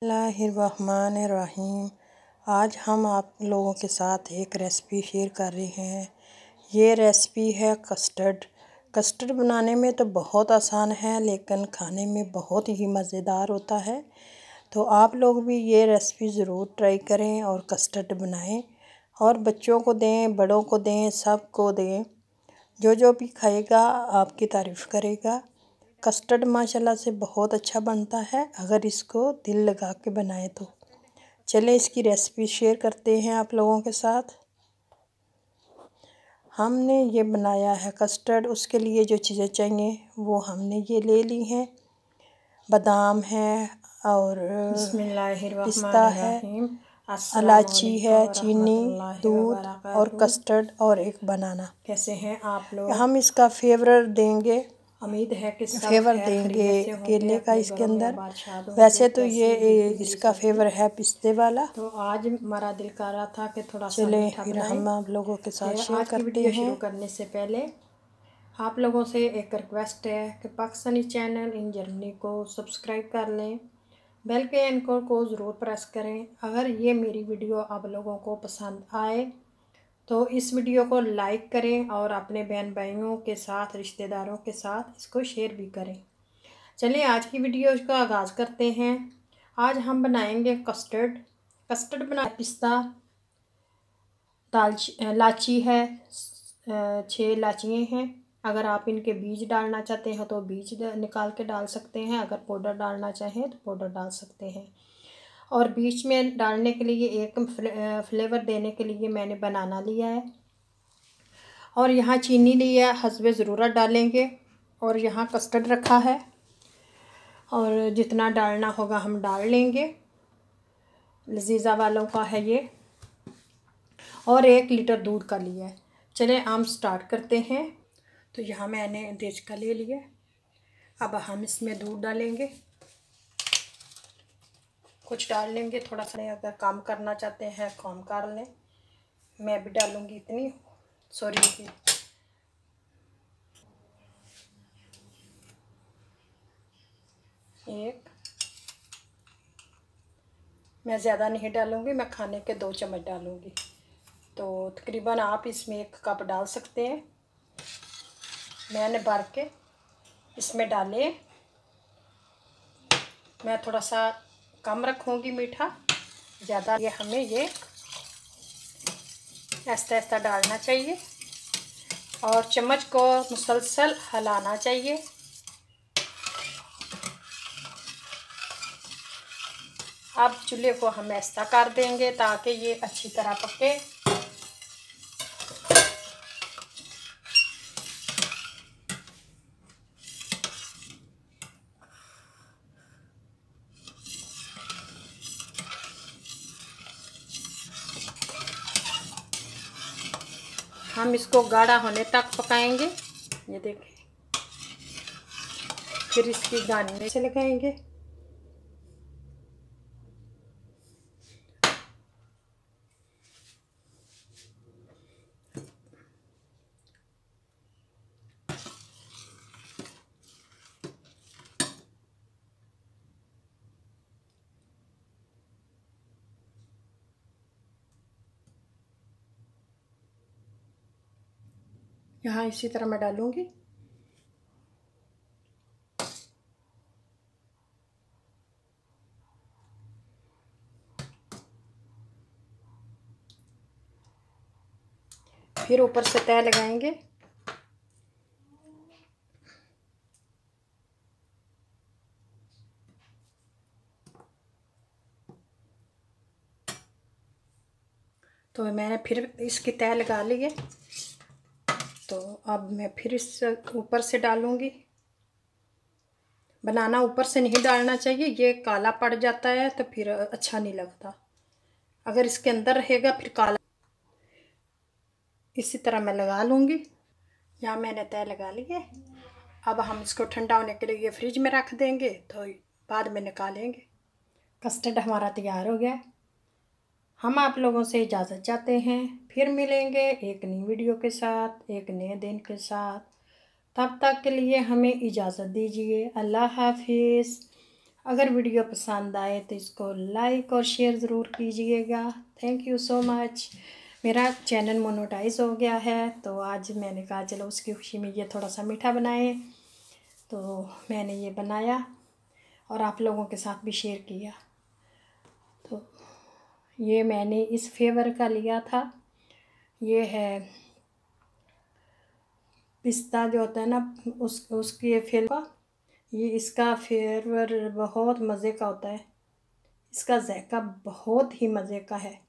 बिस्मिल्लाहिर्रहमानिर्रहीम। आज हम आप लोगों के साथ एक रेसिपी शेयर कर रहे हैं। ये रेसिपी है कस्टर्ड। कस्टर्ड बनाने में तो बहुत आसान है, लेकिन खाने में बहुत ही मज़ेदार होता है। तो आप लोग भी ये रेसिपी ज़रूर ट्राई करें और कस्टर्ड बनाएं और बच्चों को दें, बड़ों को दें, सबको दें। जो भी खाएगा आपकी तारीफ़ करेगा। कस्टर्ड माशाल्लाह से बहुत अच्छा बनता है अगर इसको दिल लगा के बनाए तो। चलें इसकी रेसिपी शेयर करते हैं आप लोगों के साथ। हमने ये बनाया है कस्टर्ड। उसके लिए जो चीज़ें चाहिए वो हमने ये ले ली हैं। बादाम है और पिस्ता है, इलायची है, चीनी, दूध और कस्टर्ड और एक बनाना। कैसे हैं आप लोग? हम इसका फेवर देंगे, उम्मीद है कि सब फेवर खैर देंगे खैरियत से होंगे, केले का अपने इसके घरों में अंदर। आबाद वैसे तो कैसी ये मीठी मिली इसका सब्जी। फेवर है पिस्ते वाला। तो आज हमारा दिल कर रहा था कि थोड़ा सा चले मीठा फिर बनाएं। हम आप लोगों के साथ शेयर आज की करते वीडियो शुरू हैं। करने से पहले आप लोगों से एक रिक्वेस्ट है कि पाकिस्तानी चैनल इन जर्मनी को सब्सक्राइब कर लें, बेल के आइकन को ज़रूर प्रेस करें। अगर ये मेरी वीडियो आप लोगों को पसंद आए तो इस वीडियो को लाइक करें और अपने बहन भाइयों के साथ, रिश्तेदारों के साथ इसको शेयर भी करें। चलिए आज की वीडियो का आगाज़ करते हैं। आज हम बनाएंगे कस्टर्ड। कस्टर्ड बना पिस्ता, इलायची है, 6 इलायचियाँ हैं। अगर आप इनके बीज डालना चाहते हैं तो बीज निकाल के डाल सकते हैं, अगर पाउडर डालना चाहें तो पाउडर डाल सकते हैं। और बीच में डालने के लिए एक फ्लेवर देने के लिए मैंने बनाना लिया है और यहाँ चीनी लिया है, हस्बे ज़रूरत डालेंगे। और यहाँ कस्टर्ड रखा है और जितना डालना होगा हम डाल लेंगे। लजीज़ा वालों का है ये। और 1 लीटर दूध का लिया है। चलें हम स्टार्ट करते हैं। तो यहाँ मैंने देश का ले लिया। अब हम इसमें दूध डालेंगे, कुछ डाल लेंगे थोड़ा सा। अगर काम करना चाहते हैं काम कर लें। मैं भी डालूंगी इतनी, सॉरी। एक, मैं ज़्यादा नहीं डालूंगी, मैं खाने के 2 चम्मच डालूंगी। तो तकरीबन आप इसमें 1 कप डाल सकते हैं। मैंने भर के इसमें डाले। मैं थोड़ा सा कम रखूँगी मीठा, ज़्यादा ये हमें ये ऐसा ऐसा डालना चाहिए और चम्मच को मुसलसल हिलाना चाहिए। अब चूल्हे को हम ऐसा कर देंगे ताकि ये अच्छी तरह पके। हम इसको गाढ़ा होने तक पकाएंगे। ये देखिए, फिर इसकी गाने से लगाएंगे। यहाँ इसी तरह मैं डालूंगी। फिर ऊपर से तय लगाएंगे। तो मैंने फिर इसकी तय लगा ली है। तो अब मैं फिर इस ऊपर से डालूंगी। बनाना ऊपर से नहीं डालना चाहिए, ये काला पड़ जाता है तो फिर अच्छा नहीं लगता। अगर इसके अंदर रहेगा फिर काला। इसी तरह मैं लगा लूँगी। यहाँ मैंने तय लगा ली है। अब हम इसको ठंडा होने के लिए फ्रिज में रख देंगे, तो बाद में निकालेंगे। कस्टर्ड हमारा तैयार हो गया। हम आप लोगों से इजाज़त चाहते हैं। फिर मिलेंगे एक नई वीडियो के साथ, एक नए दिन के साथ। तब तक के लिए हमें इजाज़त दीजिए। अल्लाह हाफिज़। अगर वीडियो पसंद आए तो इसको लाइक और शेयर ज़रूर कीजिएगा। Thank you so much. मेरा चैनल मोनेटाइज हो गया है, तो आज मैंने कहा चलो उसकी खुशी में ये थोड़ा सा मीठा बनाएं, तो मैंने ये बनाया और आप लोगों के साथ भी शेयर किया। तो ये मैंने इस फ्लेवर का लिया था, ये है पिस्ता जो होता है ना, उसके फ्लेवर का। ये इसका फ्लेवर बहुत मज़े का होता है, इसका जायका बहुत ही मज़े का है।